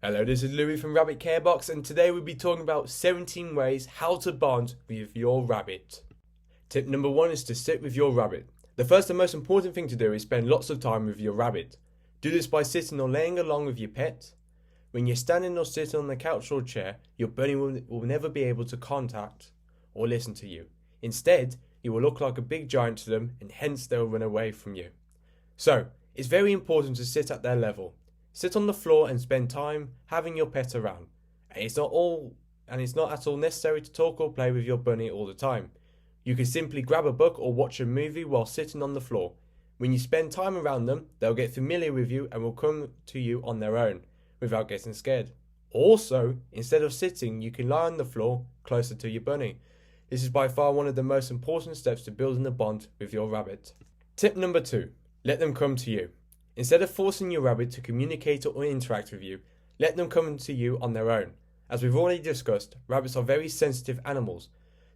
Hello, this is Louis from Rabbit Care Box, and today we'll be talking about 17 ways how to bond with your rabbit. Tip number 1 is to sit with your rabbit. The first and most important thing to do is spend lots of time with your rabbit. Do this by sitting or laying along with your pet. When you're standing or sitting on the couch or chair, your bunny will never be able to contact or listen to you. Instead, you will look like a big giant to them, and hence they'll run away from you. So, it's very important to sit at their level. Sit on the floor and spend time having your pet around. And it's not at all necessary to talk or play with your bunny all the time. You can simply grab a book or watch a movie while sitting on the floor. When you spend time around them, they'll get familiar with you and will come to you on their own without getting scared. Also, instead of sitting, you can lie on the floor closer to your bunny. This is by far one of the most important steps to building a bond with your rabbit. Tip number 2. Let them come to you. Instead of forcing your rabbit to communicate or interact with you, let them come to you on their own. As we've already discussed, rabbits are very sensitive animals.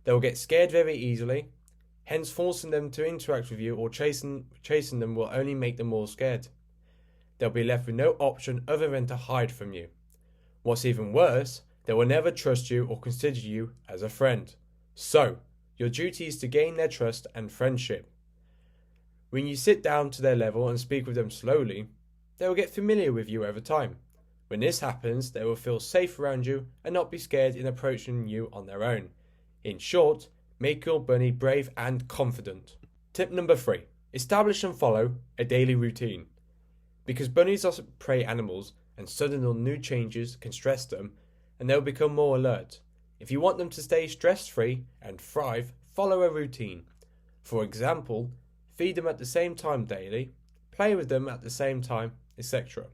They will get scared very easily, hence forcing them to interact with you or chasing them will only make them more scared. They'll be left with no option other than to hide from you. What's even worse, they will never trust you or consider you as a friend. So, your duty is to gain their trust and friendship. When you sit down to their level and speak with them slowly, they will get familiar with you over time. When this happens, they will feel safe around you and not be scared in approaching you on their own. In short, make your bunny brave and confident. Tip number 3. Establish and follow a daily routine. Because bunnies are prey animals and sudden or new changes can stress them and they'll become more alert. If you want them to stay stress-free and thrive, follow a routine. For example, feed them at the same time daily, play with them at the same time, etc.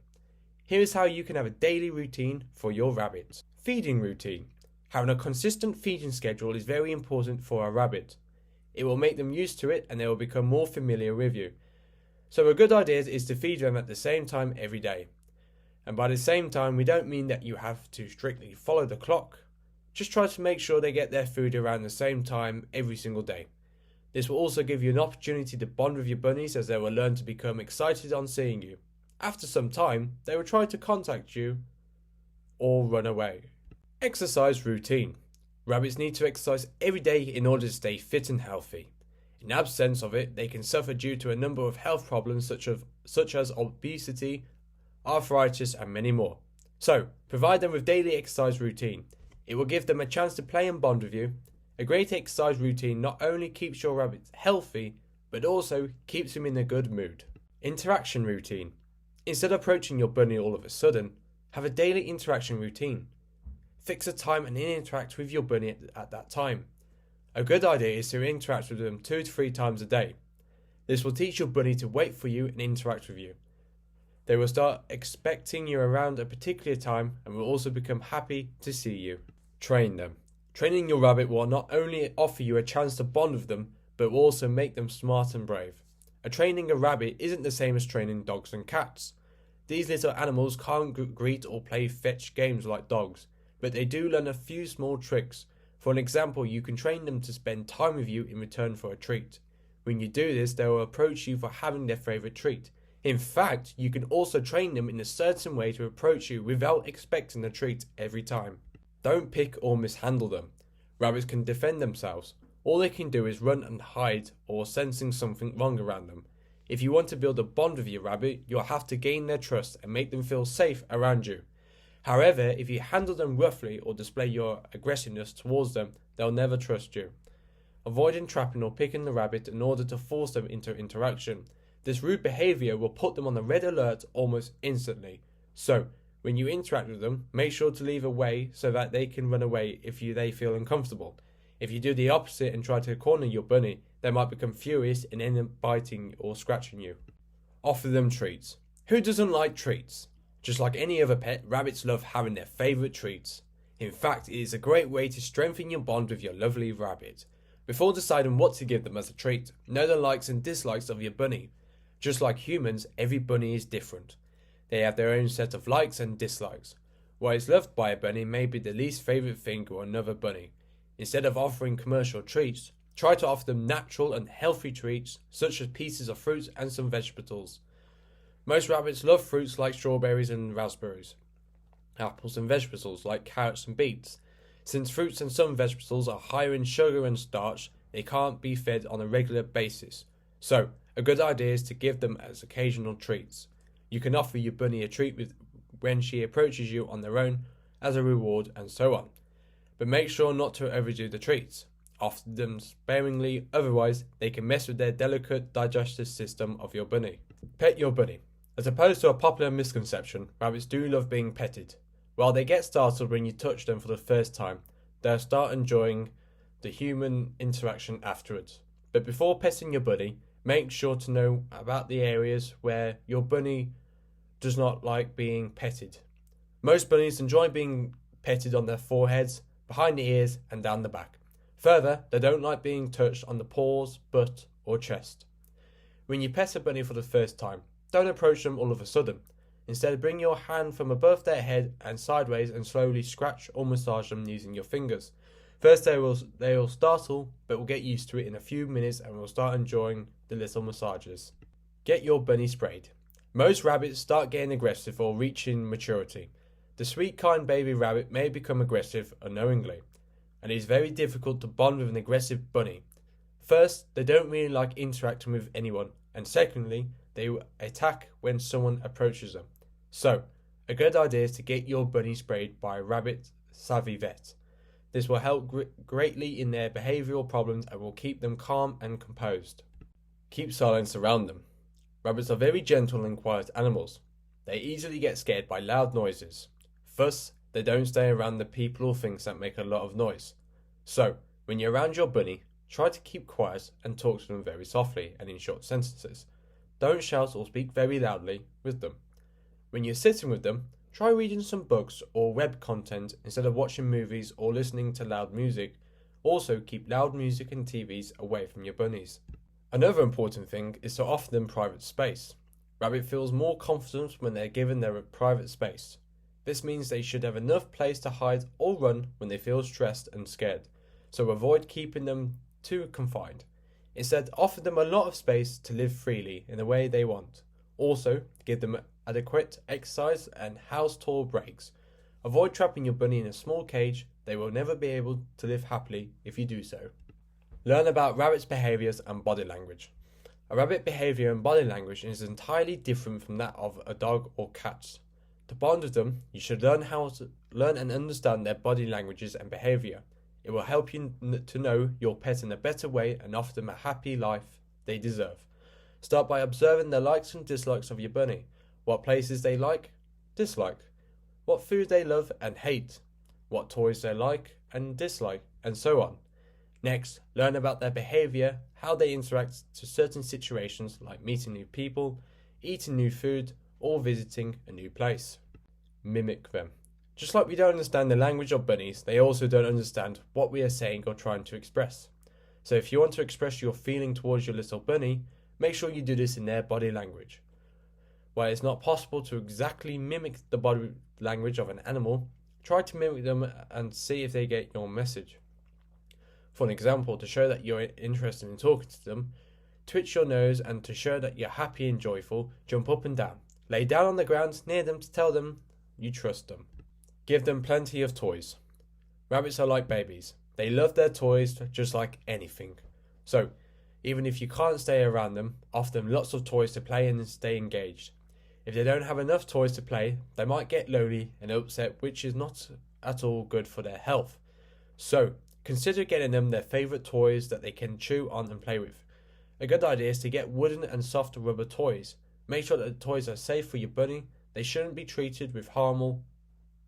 Here is how you can have a daily routine for your rabbit. Feeding routine. Having a consistent feeding schedule is very important for a rabbit. It will make them used to it and they will become more familiar with you. So a good idea is to feed them at the same time every day. And by the same time, we don't mean that you have to strictly follow the clock. Just try to make sure they get their food around the same time every single day. This will also give you an opportunity to bond with your bunnies as they will learn to become excited on seeing you. After some time, they will try to contact you or run away. Exercise routine. Rabbits need to exercise every day in order to stay fit and healthy. In absence of it, they can suffer due to a number of health problems such as obesity, arthritis and many more. So, provide them with daily exercise routine. It will give them a chance to play and bond with you. A great exercise routine not only keeps your rabbits healthy, but also keeps them in a good mood. Interaction routine. Instead of approaching your bunny all of a sudden, have a daily interaction routine. Fix a time and interact with your bunny at that time. A good idea is to interact with them 2 to 3 times a day. This will teach your bunny to wait for you and interact with you. They will start expecting you around a particular time and will also become happy to see you. Train them. Training your rabbit will not only offer you a chance to bond with them, but will also make them smart and brave. Training a rabbit isn't the same as training dogs and cats. These little animals can't greet or play fetch games like dogs, but they do learn a few small tricks. For an example, you can train them to spend time with you in return for a treat. When you do this, they will approach you for having their favourite treat. In fact, you can also train them in a certain way to approach you without expecting a treat every time. Don't pick or mishandle them. Rabbits can defend themselves. All they can do is run and hide or sensing something wrong around them. If you want to build a bond with your rabbit, you'll have to gain their trust and make them feel safe around you. However, if you handle them roughly or display your aggressiveness towards them, they'll never trust you. Avoid entrapping or picking the rabbit in order to force them into interaction. This rude behaviour will put them on the red alert almost instantly. So, when you interact with them, make sure to leave a way so that they can run away if they feel uncomfortable. If you do the opposite and try to corner your bunny, they might become furious and end up biting or scratching you. Offer them treats. Who doesn't like treats? Just like any other pet, rabbits love having their favourite treats. In fact, it is a great way to strengthen your bond with your lovely rabbit. Before deciding what to give them as a treat, know the likes and dislikes of your bunny. Just like humans, every bunny is different. They have their own set of likes and dislikes. What is loved by a bunny may be the least favourite thing of another bunny. Instead of offering commercial treats, try to offer them natural and healthy treats such as pieces of fruit and some vegetables. Most rabbits love fruits like strawberries and raspberries. apples and vegetables like carrots and beets. Since fruits and some vegetables are higher in sugar and starch, they can't be fed on a regular basis. So, a good idea is to give them as occasional treats. You can offer your bunny a treat when she approaches you on their own, as a reward, and so on. But make sure not to overdo the treats. Offer them sparingly, otherwise they can mess with their delicate digestive system of your bunny. Pet your bunny. As opposed to a popular misconception, rabbits do love being petted. While they get startled when you touch them for the first time, they'll start enjoying the human interaction afterwards. But before petting your bunny, make sure to know about the areas where your bunny does not like being petted. Most bunnies enjoy being petted on their foreheads, behind the ears, and down the back. Further, they don't like being touched on the paws, butt, or chest. When you pet a bunny for the first time, don't approach them all of a sudden. Instead, bring your hand from above their head and sideways and slowly scratch or massage them using your fingers. First they will startle, but will get used to it in a few minutes and will start enjoying the little massages. Get your bunny sprayed. Most rabbits start getting aggressive or reaching maturity. The sweet kind baby rabbit may become aggressive unknowingly, and it is very difficult to bond with an aggressive bunny. First, they don't really like interacting with anyone, and secondly, they will attack when someone approaches them. So, a good idea is to get your bunny sprayed by a rabbit savvy vet. This will help greatly in their behavioural problems and will keep them calm and composed. Keep silence around them. Rabbits are very gentle and quiet animals. They easily get scared by loud noises. Thus, they don't stay around the people or things that make a lot of noise. So, when you're around your bunny, try to keep quiet and talk to them very softly and in short sentences. Don't shout or speak very loudly with them. When you're sitting with them, try reading some books or web content instead of watching movies or listening to loud music. Also, keep loud music and TVs away from your bunnies. Another important thing is to offer them private space. Rabbit feels more confident when they're given their private space. This means they should have enough place to hide or run when they feel stressed and scared, so avoid keeping them too confined. Instead, offer them a lot of space to live freely in the way they want. Also, give them adequate exercise and house tour breaks. Avoid trapping your bunny in a small cage. They will never be able to live happily if you do so. Learn about rabbits' behaviours and body language. A rabbit behaviour and body language is entirely different from that of a dog or cat. To bond with them, you should learn and understand their body languages and behaviour. It will help you to know your pet in a better way and offer them a happy life they deserve. Start by observing the likes and dislikes of your bunny. What places they like, dislike. What food they love and hate. What toys they like and dislike, and so on. Next, learn about their behaviour, how they interact to certain situations like meeting new people, eating new food, or visiting a new place. Mimic them. Just like we don't understand the language of bunnies, they also don't understand what we are saying or trying to express. So if you want to express your feeling towards your little bunny, make sure you do this in their body language. While it's not possible to exactly mimic the body language of an animal, try to mimic them and see if they get your message. For an example, to show that you're interested in talking to them, twitch your nose, and to show that you're happy and joyful, jump up and down. Lay down on the ground near them to tell them you trust them. Give them plenty of toys. Rabbits are like babies. They love their toys just like anything. So, even if you can't stay around them, offer them lots of toys to play and stay engaged. If they don't have enough toys to play, they might get lonely and upset, which is not at all good for their health. So, consider getting them their favourite toys that they can chew on and play with. A good idea is to get wooden and soft rubber toys. Make sure that the toys are safe for your bunny. They shouldn't be treated with harmful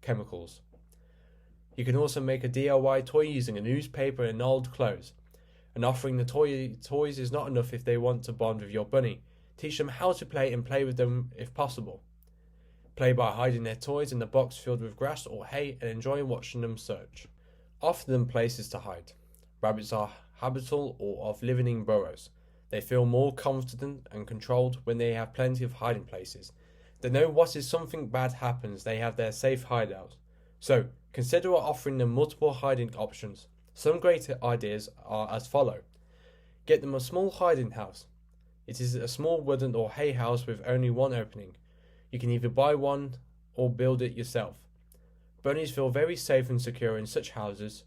chemicals. You can also make a DIY toy using a newspaper and old clothes. And offering the toys is not enough if they want to bond with your bunny. Teach them how to play and play with them if possible. Play by hiding their toys in a box filled with grass or hay and enjoy watching them search. Offer them places to hide. Rabbits are habitual or of living in burrows. They feel more confident and controlled when they have plenty of hiding places. They know what if something bad happens, they have their safe hideout. So, consider offering them multiple hiding options. Some great ideas are as follow. Get them a small hiding house. It is a small wooden or hay house with only one opening. You can either buy one or build it yourself. Bunnies feel very safe and secure in such houses.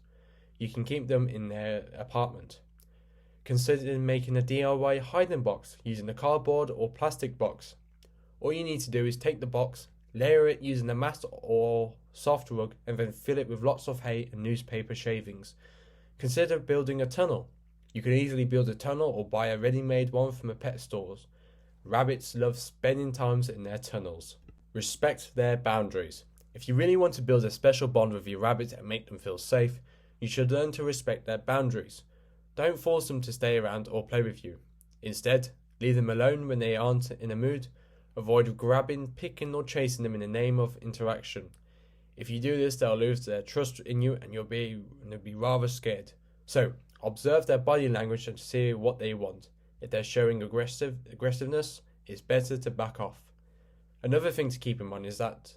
You can keep them in their apartment. Consider making a DIY hiding box using a cardboard or plastic box. All you need to do is take the box, layer it using a mat or soft rug, and then fill it with lots of hay and newspaper shavings. Consider building a tunnel. You can easily build a tunnel or buy a ready-made one from a pet stores. Rabbits love spending times in their tunnels. Respect their boundaries. If you really want to build a special bond with your rabbit and make them feel safe, you should learn to respect their boundaries. Don't force them to stay around or play with you. Instead, leave them alone when they aren't in a mood. Avoid grabbing, picking, or chasing them in the name of interaction. If you do this, they'll lose their trust in you and you'll be rather scared. So, observe their body language and see what they want. If they're showing aggressiveness, it's better to back off. Another thing to keep in mind is that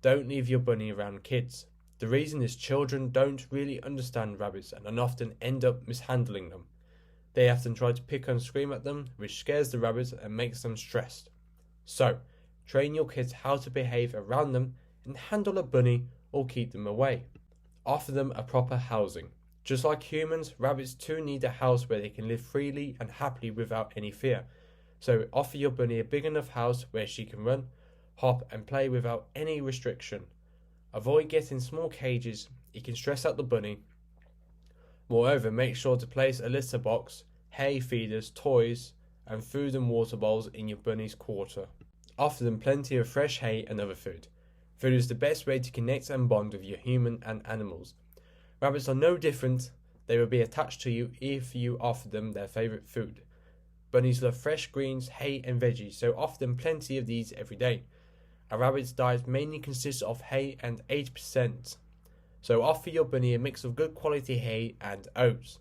don't leave your bunny around kids. The reason is children don't really understand rabbits and often end up mishandling them. They often try to pick and scream at them, which scares the rabbits and makes them stressed. So, train your kids how to behave around them and handle a bunny or keep them away. Offer them a proper housing. Just like humans, rabbits too need a house where they can live freely and happily without any fear. So offer your bunny a big enough house where she can run, hop and play without any restriction. Avoid getting small cages, it can stress out the bunny. Moreover, make sure to place a litter box, hay feeders, toys and food and water bowls in your bunny's quarter. Offer them plenty of fresh hay and other food. Food is the best way to connect and bond with your human and animals. Rabbits are no different. They will be attached to you if you offer them their favourite food. Bunnies love fresh greens, hay and veggies, so offer them plenty of these every day. A rabbit's diet mainly consists of hay and 8%, so offer your bunny a mix of good quality hay and oats.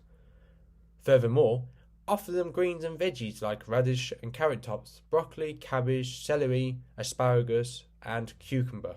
Furthermore, offer them greens and veggies like radish and carrot tops, broccoli, cabbage, celery, asparagus and cucumber.